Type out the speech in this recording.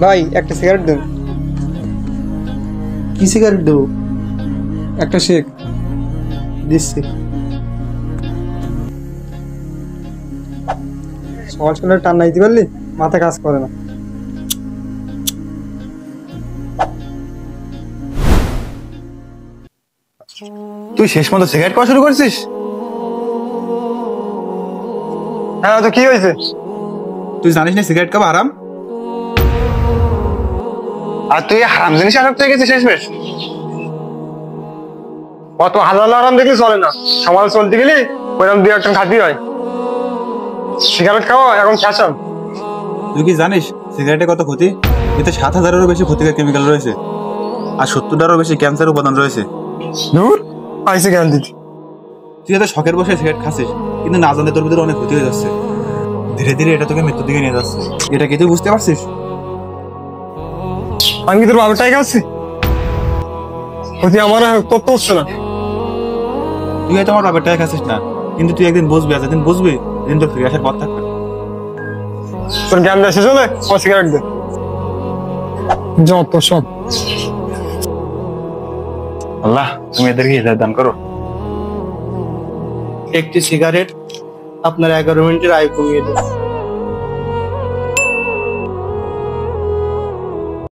ভাই একটা সিগারেট দেন। কি সিগারেট দেবো? একটা শেক। দিচ্ছি। সকাল সকালে টান নাইতে পারলি মাথা কাজ করে না। তুই শেষ মতো সিগারেট খাওয়া শুরু করছিস? হ্যাঁ, তো কি হয়েছে? তুই জানিস না সিগারেট খাওয়া হারাম? আর তুই এই হারাম জিনিস আসক্ত হয়ে গেছিস শেষমেশ। অত হালাল আরাম দেখলে চলে না, সমাজ চলতে গেলে ওইরকম দুই একজন খাতি হয়। সিগারেট খাওয়া এখন ফ্যাশন। তুই কি জানিস সিগারেটে কত ক্ষতি? এতে 7,000-এরও বেশি ক্ষতিকর কেমিক্যাল রয়েছে, আর 70টারও বেশি ক্যান্সার উপাদান রয়েছে। দূর আইসে জ্ঞান দিতে। তুই এত শখের বসে সিগারেট খাচ্ছিস, কিন্তু না জানলে তোর ভিতরে অনেক ক্ষতি হয়ে যাচ্ছে। ধীরে ধীরে এটা তোকে মৃত্যুর দিকে নিয়ে যাচ্ছে। এটা কি তুই বুঝতে পারছিস? আমি কি তোর বাবাটাই খাচ্ছি? ক্ষতি আমার তোর তো হচ্ছে না। তুই হয়তো আমার বাপের টাকা খাচ্ছিস না, কিন্তু তুই একদিন বুঝবি, আর যেদিন বুঝবি সেদিন তোর ফিরে আসার পথ থাকবে। তোর জ্ঞান দেশে চলে ও সিগারেট দে। যত সব। আল্লাহ তুমি এদেরকে হিদায়াত দান করো। একটি সিগারেট আপনার 11 মিনিটের আয়ু কমিয়ে দেবে।